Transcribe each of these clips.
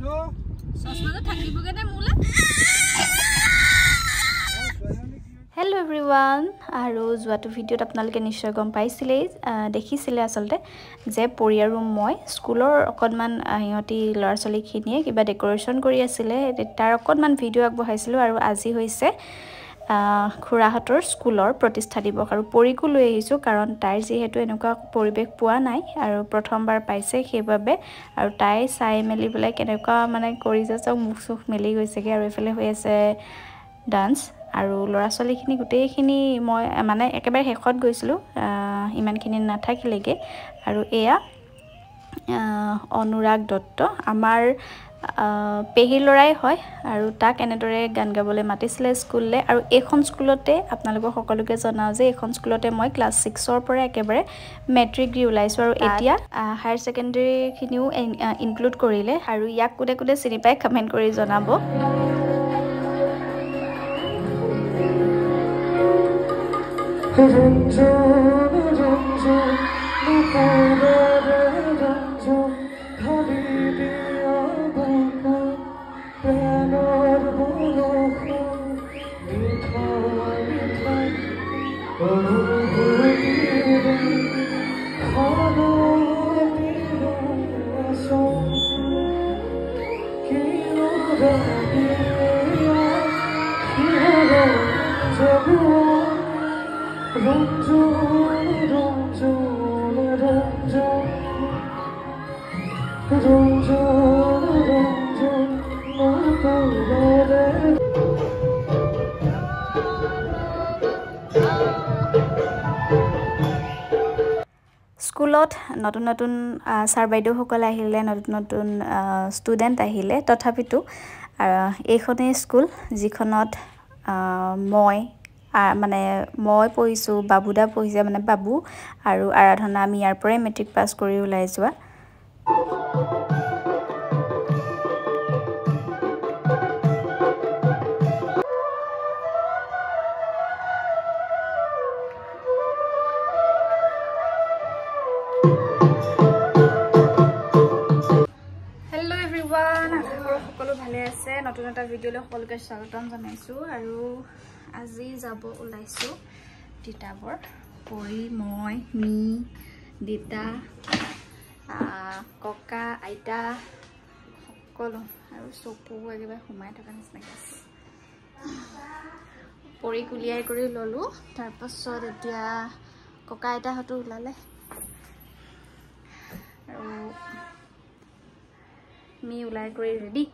Hello everyone, আৰু যোৱাটো ভিডিঅ'ত আপোনালোকে নিশ্চয় গম পাইছিলে দেখিছিলে আসলতে যে পৰিয়াৰ ৰুম মই স্কুলৰ অকনমান হিহঁতি ল'ৰা ছোৱালীখিনিয়ে কিবা ডেকোৰেশ্যন কৰি আছিলে তাৰ অকনমান ভিডিঅ' আগবঢ়াইছিলো আৰু আজি হৈছে খুৰাহতৰ স্কুলৰ প্ৰতিষ্ঠা দিৱস আৰু পৰিকো লৈ আহিছো কাৰণ তাই যেহেতু এনেকুৱা পৰিবেশ পোৱা নাই আৰু প্ৰথমবাৰ পাইছে সেইবাবে আৰু তাই চাই মেলি বলে কেনেকুৱা মানে কৰি যাওক মুখ সুখ মেলি গৈছেগে আৰু এফালে হৈ আছে ডান্স আৰু ল'ৰা ছোৱালীখিনি গোটেইখিনি মই মানে একেবাৰে শেষত গৈছিলো ইমানখিনি নাথাকিলেগে আৰু এয়া অনুৰাগ দত্ত আমাৰ পেহী লৰাই হয় আৰু তাক এনেদৰে গান গাবলৈ মাতিছিলে স্কুললে আৰু এখন স্কুলতে আপোনালোকক সকলোকে জনাও যে এখন স্কুলতে মই ক্লাছ 6 ৰ পৰা একেবাৰে মেট্ৰিক দি ওলাইছো আৰু এতিয়া হায়াৰ সেকেন্ডাৰী খিনিও ইনক্লুড কৰিলে আৰু ইয়াক কোনে কোনে চিনি পায় কমেন্ট কৰি জনাব স্কুলত নতুন নতুন ছাৰ বাইদেউ সকল আহিলে নতুন নতুন ষ্টুডেন্ট আহিলে তথাপিতো এইখনে স্কুল যিখনত মই পঢ়িছো বাবুদা পঢ়িছে মানে বাবু আৰু আৰাধনা আমি ইয়াৰ পৰাই মেট্ৰিক পাছ কৰি ওলাই যোৱা সকলো ভালে আছে নতুন এটা ভিডিঅ'লৈ সকলোকে স্বাগতম জনাইছো আৰু আজি যাব ওলাইছো তিতাবৰ পৰি মই মি দিতা ককা আইতা সকলো আৰু চপু একেবাৰে সোমাই থকা নিচিনা আছে পৰি কুলিয়াই কৰি ললো তাৰ পাছত এতিয়া ককা আইতাহঁতো ওলালে আৰু মি ওলাই কৰি ৰেডি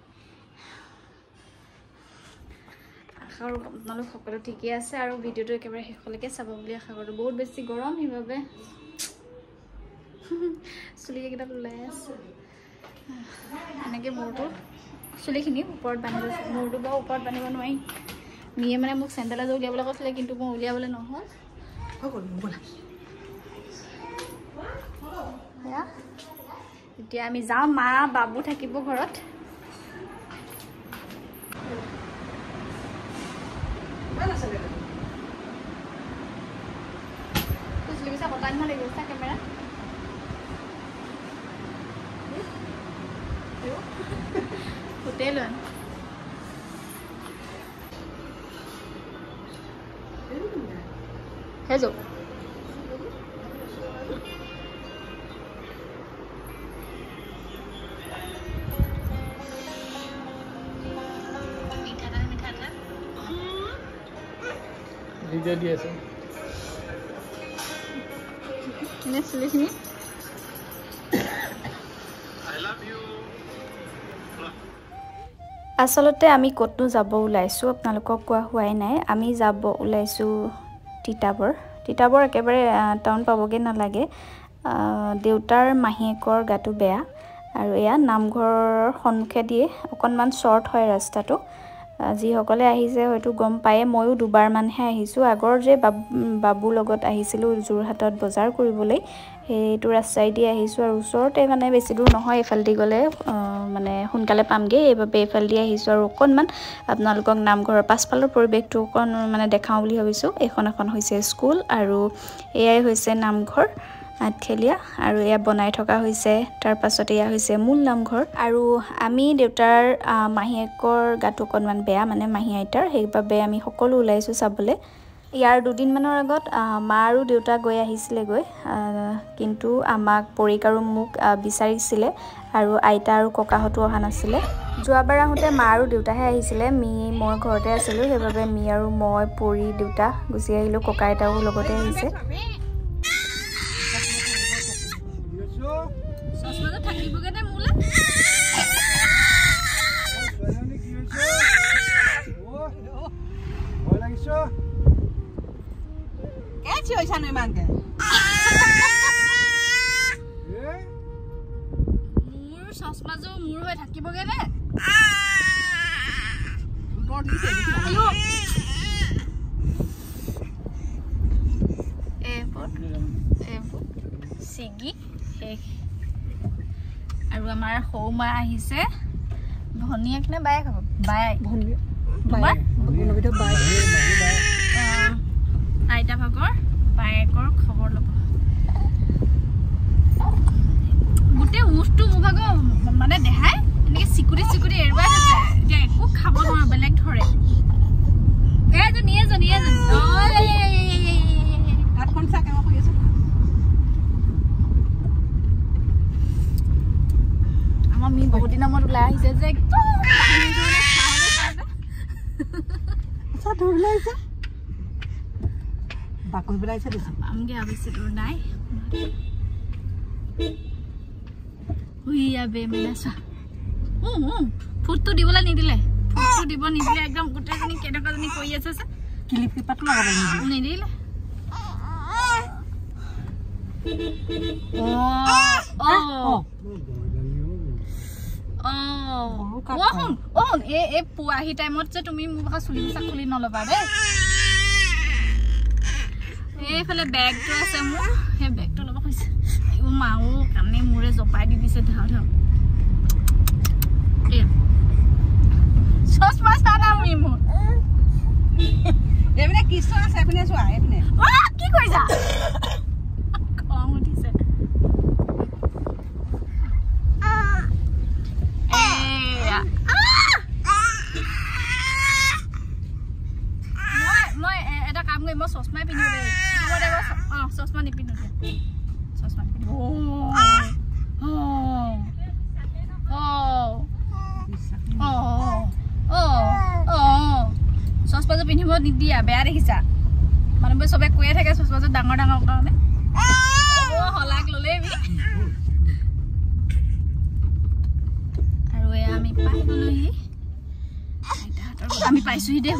আৰু আপোনালোক সকলো ঠিকই আছে আৰু ভিডিঅ'টো একেবাৰে শেষলৈকে চাব বুলি আশা কৰোঁ বহুত বেছি গৰম সেইবাবে চুলি কেইটা ওলাই আছে এনেকৈ মূৰটো চুলিখিনি ওপৰত বান্ধিব মূৰটো বাৰু ওপৰত বান্ধিব নোৱাৰি মিয়ে মানে মোক চেণ্ডেল এযোৰ উলিয়াবলৈ কৈছিলে কিন্তু মই উলিয়াবলৈ নহ'ল সেয়া এতিয়া আমি যাওঁ মা বাবু থাকিব ঘৰত কেমেৰা হোটেল হেজো ভিডিও দি আছে নেক্সট লিখনি আসলতে আমি কতনো যাব ওলাইছো আপোনালোকক কোৱা হোৱাই নাই আমি যাব ওলাইছো তিতাবৰ একেবাৰে টাউন পাবগে নালাগে দেউতাৰ মাহীয়েকৰ গাটো বেয়া আৰু এয়া নামঘৰৰ সন্মুখে দিয়ে অকনমান শৰ্ট হয় ৰাস্তাটো যিসকলে আহিছে হয়তো গম পায় ময়ো দুবাৰ মানহে আহিছো আগৰ যে বাবু লগত আহিছিলো জুৰহাটত বজাৰ কৰিবলৈ সেইটো ৰাস্তাই দি আহিছো আৰু ওচৰতে মানে বেছি দূৰ নহয় এফালদি গলে মানে সোনকালে পামগে এইবাবে এফালদি আহিছো আৰু অকনমান আপোনালোকক নামঘৰৰ পাছফালৰ পৰিবেশটো অকন মানে দেখাও বুলি ভাবিছো এখন হৈছে স্কুল আৰু এয়াই হৈছে নামঘৰ আঠখেলীয়া আৰু এয়া বনাই থকা হৈছে তাৰ পাছতে এয়া হৈছে মূল নামঘৰ আৰু আমি দেউতাৰ মাহীয়েকৰ গাটো অকণমান বেয়া মানে মাহী আইতাৰ সেইবাবে আমি সকলো ওলাইছোঁ চাবলৈ ইয়াৰ দুদিনমানৰ আগত মা আৰু দেউতা গৈ আহিছিলেগৈ কিন্তু আমাক পৰিক আৰু মোক বিচাৰিছিলে আৰু আইতা আৰু ককাহঁতো অহা নাছিলে যোৱাবাৰ আহোঁতে মা আৰু দেউতাহে আহিছিলে মই ঘৰতে আছিলোঁ সেইবাবে আৰু মই পৰি দেউতা গুচি আহিলোঁ ককা আইতাও লগতে আহিছে চশমাজো মোৰ হৈ থাকিবগে নে চিগি আৰু আমাৰ সৌমা আহিছে ভনীয়েক নে বায়েক হ'ব আইতা ভাগৰ বায়েকৰ খবৰ ল'ব গোটেই উঠটো মোৰ ভাগৰ মানে দেখাই এনেকৈ চিকুটি এৰুৱাই আছে এতিয়া একো খাব নোৱাৰো বেলেগ ধৰে এজনী হাতখন চাকে মই শুই আছো আমাৰ মি বহুত দিনৰ মূৰত ওলাই আহিছে যে একদম বাকৰি পেলাইছে দিছে আমগে আবেছে তোৰ নাই হুইয়া বে মেলাছা ফুটটো দিবলৈ নিদিলে ফুটটো দিব নিদিলে একদম গোটেইজনী কেনেকুৱাজনী কৈ আছে ক্লিপ পেপাৰটো লগাব নিদিলে এই পুৱাহি টাইমত যে তুমি মোক চুলি মুচা খুলি নলবা দেই এইফালে বেগটো আছে মোৰ সেই বেগটো ল'ব কৈছে মাও কানে মোৰে জপাই দি দিছে ধাও চশমা চানা মোৰ এইপিনে কিছু আছে এইপিনে চোৱা এইপিনে কি কৰিছা খং উঠিছে মই এটা কাম কৰিম মই চশমাই পিন্ধিব লাগিব চশমা নিপিন্ধো চশমা নিপিন্ধো চশমাযোৰ পিন্ধিব নিদিয়া বেয়া দেখিছা মানুহবোৰে চবে কৈয়ে থাকে চশমাযোৰ ডাঙৰ কাৰণে হলাক ল'লে আৰু আমি পাই গ'লোহি আমি পাইছোহি দে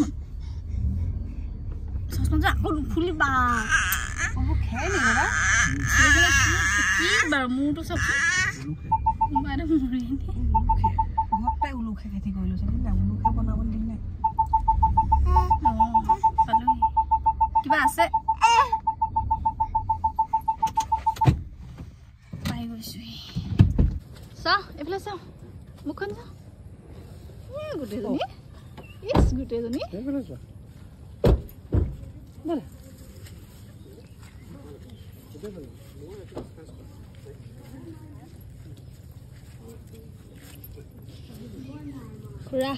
চশমাযোৰ আকৌ নুখুলিবা কি বাৰু মোৰতো চব কিবা আছে পাই গৈছো চাওঁ এইফালে চাওঁ মুখখন চাওঁ গোটেইজনী খুৰা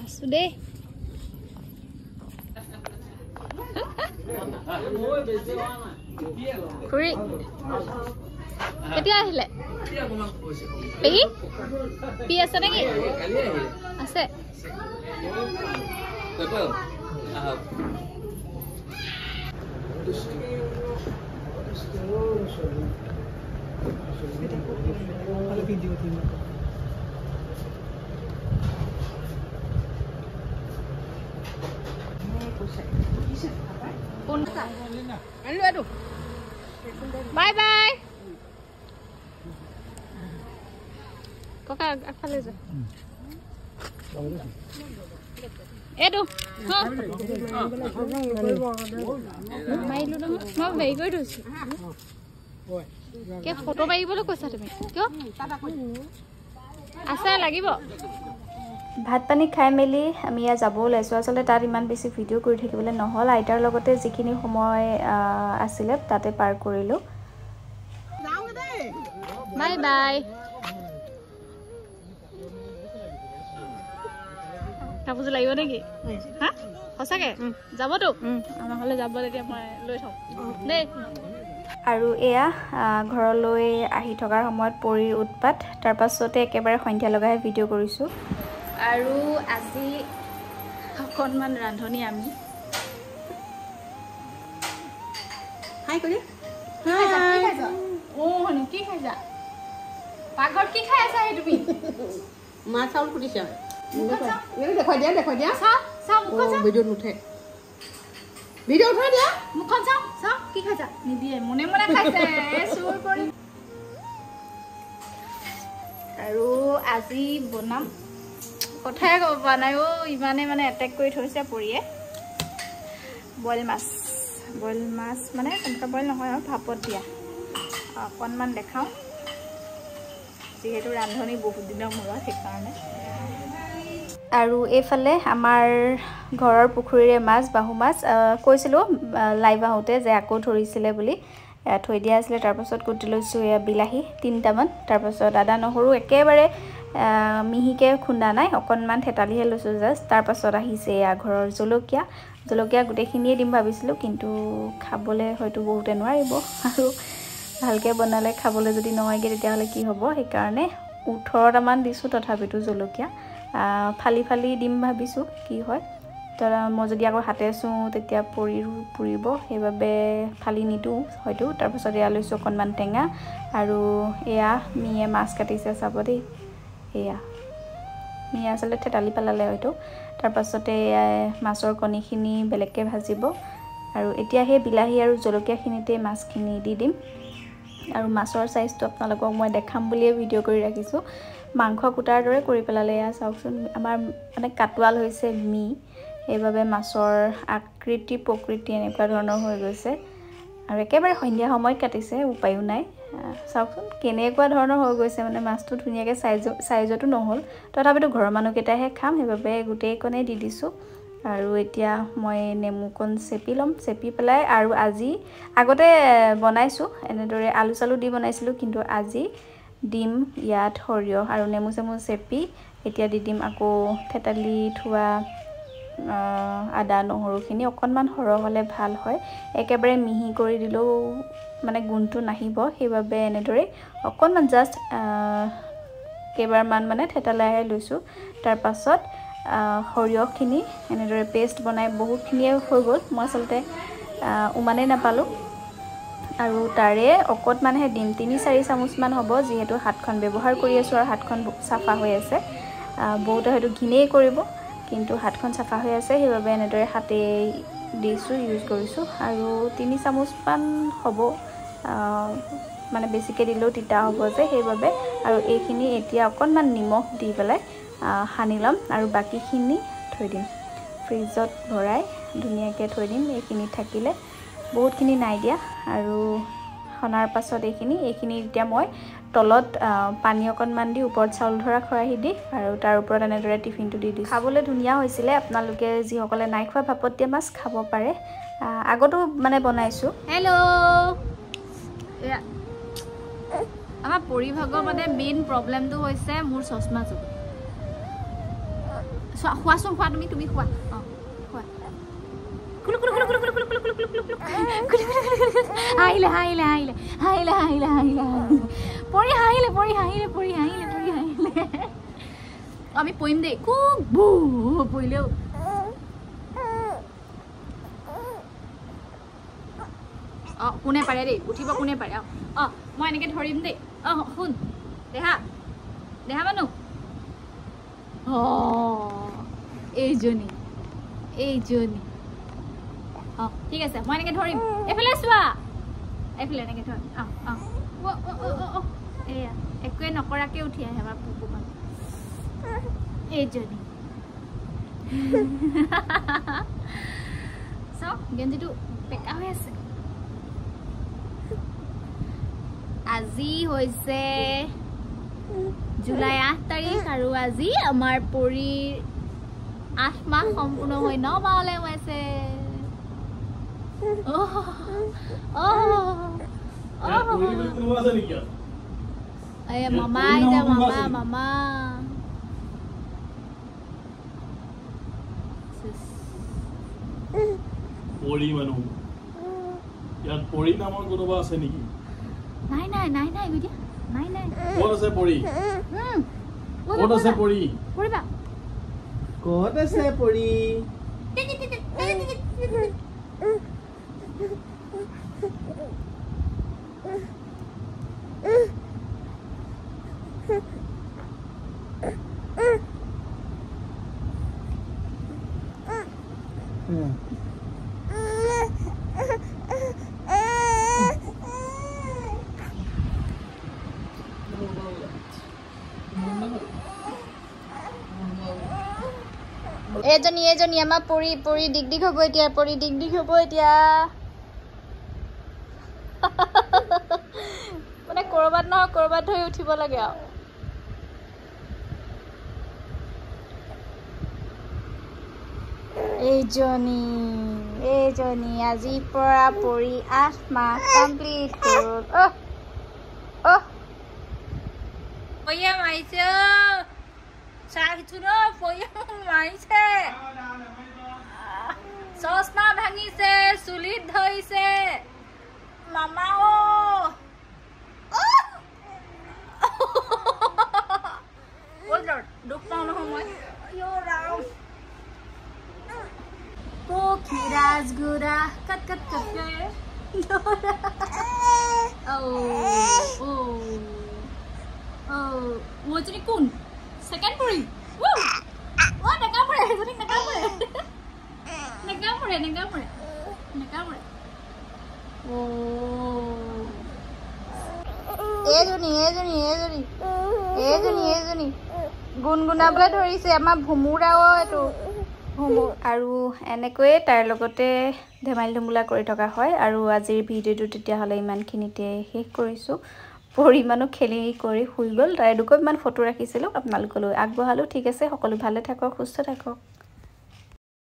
আছো দেই খুৰী কেতিয়া আহিলে পেহী পি আছে নেকি আছে বাই বাই ককা আগফালে যা এইটো মাৰিলো নহয় মই হেৰি কৰি থৈছো কিয় ফটো মাৰিবলৈ কৈছা তুমি কিয় আছে লাগিব ভাত পানী খাই মেলি আমি ইয়াত যাব ওলাইছোঁ আচলতে তাত ইমান বেছি ভিডিঅ' কৰি থাকিবলৈ নহ'ল আইতাৰ লগতে যিখিনি সময় আছিলে তাতে পাৰ কৰিলোঁ বাই বাই কাপোৰ লাগিব নেকি হা সঁচাকে যাবতো আমাৰ ঘৰলৈ যাব তেতিয়া মই লৈ থওঁ দেই আৰু এয়া ঘৰলৈ আহি থকাৰ সময়ত পৰিৰ উৎপাত তাৰ পাছতে একেবাৰে সন্ধিয়া লগাই ভিডিঅ' কৰিছোঁ আৰু আজি অকণমান ৰান্ধনি আমি হাই কৰি কি খাইছা পাকঘৰত কি খাই আছা তুমি মা চাউল কুটিছা দেখুৱাই দিয়া ভিডিঅ'ত নুঠে ভিডিঅ' উঠাই দিয়া মুখখন চাওঁ কি খাইছা নিদিয়ে মনে মনে খাইছে চুৰ কৰি আৰু আজি বনাম কথাই ক'ব পৰা নাই ইমানে মানে এটেক কৰি থৈছে পৰিয়ে বইল মাছ মানে তেনেকুৱা বইল নহয় আৰু ভাপত দিয়া অকণমান দেখাওঁ যিহেতু ৰান্ধনি বহুত দিনৰ মূৰত সেইকাৰণে আৰু এইফালে আমাৰ ঘৰৰ পুখুৰীৰে মাছ বাহু মাছ কৈছিলোঁ লাইভ আহোঁতে যে আকৌ ধৰিছিলে বুলি থৈ দিয়া আছিলে তাৰপাছত কুটি লৈছোঁ এয়া বিলাহী 3টামান তাৰপাছত আদা নহৰু একেবাৰে মিহিকৈ খুন্দা নাই অকণমান থেতালিহে লৈছোঁ জাষ্ট তাৰপাছত আহিছে এয়া ঘৰৰ জলকীয়া গোটেইখিনিয়ে দিম ভাবিছিলোঁ কিন্তু খাবলৈ হয়তো বহুতে নোৱাৰিব আৰু ভালকৈ বনালে খাবলৈ যদি নহয়গৈ তেতিয়াহ'লে কি হ'ব সেইকাৰণে 18টামান দিছোঁ তথাপিতো জলকীয়া ফালি দিম ভাবিছোঁ কি হয় तर মই যদি আকৌ হাতে চুওঁ তেতিয়া পুৰিব সেইভাবে ফালি নিদু হয়তো তাৰ পাছত এয়া লৈছো অকণমান টেঙা আৰু এয়া মিয়ে মাছ কাটিছে চাব দেই এয়া মিয়ে আসলে থেতালি পেলালে হয়তো তাৰ পাছতে মাছৰ কণীখিনি বেলেগকে ভাজিব আৰু এতিয়া হে বিলাহী আৰু জলকীয়াখিনিতে মাছখিনি দি দিম আৰু মাছৰ সাইজটো আপোনালোকক মই দেখাম বুলি ভিডিঅ' কৰি ৰাখিছো মাংস কুটাৰ দৰে কৰি পেলালে এয়া চাওকচোন আমাৰ মানে কাটুৱাল হৈছে মি এইভাবে মাছৰ আকৃতি প্ৰকৃতি এনেকুৱা ধৰণৰ হৈ গৈছে আৰু একেবাৰে সন্ধিয়া সময়ত কাটিছে উপায়ো নাই চাওকচোন কেনেকুৱা ধৰণৰ হৈ গৈছে মানে মাছটো ধুনিয়াকৈ সাইজটো নহল তথাপিতো ঘৰৰ মানুহকেইটাহে খাম সেইভাবে গোটেই কোণে দি দিছো আৰু এতিয়া মই নেমুকণ চেপি লম চেপি পেলাই আৰু আজি আগতে বনাইছো এনেদৰে আলু চালু দি বনাইছিলো কিন্তু আজি ডিম ইয়াত সৰিয়হ আৰু নেমু চেমু চেপি এতিয়া দি দিম আকৌ থেতালি থোৱা আদা নহৰুখিনি অকণমান সৰহ হলে ভাল হয় একেবাৰে মিহি কৰি দিলেও মানে গুণটো নাহিব সেইভাবে এনেদৰে অকণমান জাস্ট কেইবাৰমান মানে থেতালাই লৈছো তাৰ পাছত সৰিয়হখিনি এনেদৰে পেষ্ট বনাই বহুতখিনিয়ে হৈ গ'ল মই আসলতে উমানে নাপালো আৰু তাৰে অকণমানহে দিম 3-4 চামুচমান হ'ব যিহেতু হাতখন ব্যৱহাৰ কৰি আছো আৰু হাতখন সাফা হৈ আছে বহুত হয়তো ঘিনেই কৰিব কিন্তু হাতখন সাফা হৈ আছে সেইভাবে এনেদৰে হাতে দিছো ইউজ কৰিছো আৰু 3 চামুচমান হ'ব মানে বেছিকৈ দিলেও তিতা হ'ব যে সেইভাবে আৰু এইখিনি এতিয়া অকণমান নিমখ দি পেলাই হানি লম আৰু বাকিখিনি থৈ দিম ফ্ৰিজত ভৰাই ধুনিয়াকৈ থৈ দিম এইখিনি থাকিলে বহুতখিনি নাই দিয়া আৰু খনাৰ পাছত এইখিনি এতিয়া মই তলত পানী অকণমান দি ওপৰত চাউল ধৰা খৰাহি দি আৰু তাৰ ওপৰত এনেদৰে টিফিনটো দি দিছো খাবলৈ ধুনিয়া হৈছিলে আপোনালোকে যিসকলে নাই খোৱা ভাপত দিয়া মাছ খাব পাৰে আগতো মানে বনাইছো হেল্ল' আমাৰ পৰিভাগৰ মানে মেইন প্ৰবলেমটো হৈছে মোৰ চশমাটো খোৱা তুমি খোৱা হাইলে আমি পইম দে খুব বু পইলেও কোনে পাৰে দেই উঠিব কোনে পাৰে মই এনেকৈ ধৰিম দেই শুন দেহা মানুহ এইজনী ঠিক আছে মই এনেকৈ ধৰিম এইফালে চোৱা এইফালে এনেকৈ ধৰিম এয়া একোৱে নকৰাকৈ উঠি আহে আমাৰ পুকুৰখন এইজনী চাওক গেঞ্জিটো পেকা হৈ আছে আজি হৈছে জুলাই 8 তাৰিখ আৰু আজি আমাৰ পৰিৰ 8 মাহ সম্পূৰ্ণ হৈ 9 মাহলৈ সোমাইছে এই মামা আইতা মামা মামা পৰি মানুহ ইয়াত পৰি নামৰ কোনোবা আছে নেকি নাই নাই নাই নাই গুদিয়া নাই নাই ক'ত আছে পৰি ক'ত আছে পৰি পঢ়িবা ক'ত আছে পৰি এজনী আমাৰ পৰি দিগদিগ হ'ব এতিয়া পৰি দিগদিগ হ'ব এতিয়া মানে কৰবাত নহয় কৰবাত ধৰি উঠিব লাগে আৰু এইজনী আজিৰ পৰা পৰি 8 মাহ কমপ্লিট হ'ল পইয়া মাৰিছে চাহিছো ন পইয়া মাৰিছে চশমা ভাঙিছে চুলিত ধৰিছে মামা দুখ পাওঁ নহয় মই পক্ষী ৰাজগুৰা কাট কাট কাটে ওজনী কোন সেকেন্ড পৰি নেগা পৰে এজনী নেগা পৰে এইজনী গুণগুণাবলৈ ধৰিছে আমাৰ ভুমুৰাও এইটো আৰু এনেকৈয়ে তাৰ লগতে ধেমালি ধুমুলা কৰি থকা হয় আৰু আজিৰ ভিডিঅ'টো তেতিয়াহ'লে ইমানখিনিতে শেষ কৰিছোঁ পৰিমাণো খেলি কৰি শুই গ'ল তাৰে দুকপমান ফটো ৰাখিছিলোঁ আপোনালোকলৈ আগবঢ়ালোঁ ঠিক আছে সকলো ভালে থাকক সুস্থ থাকক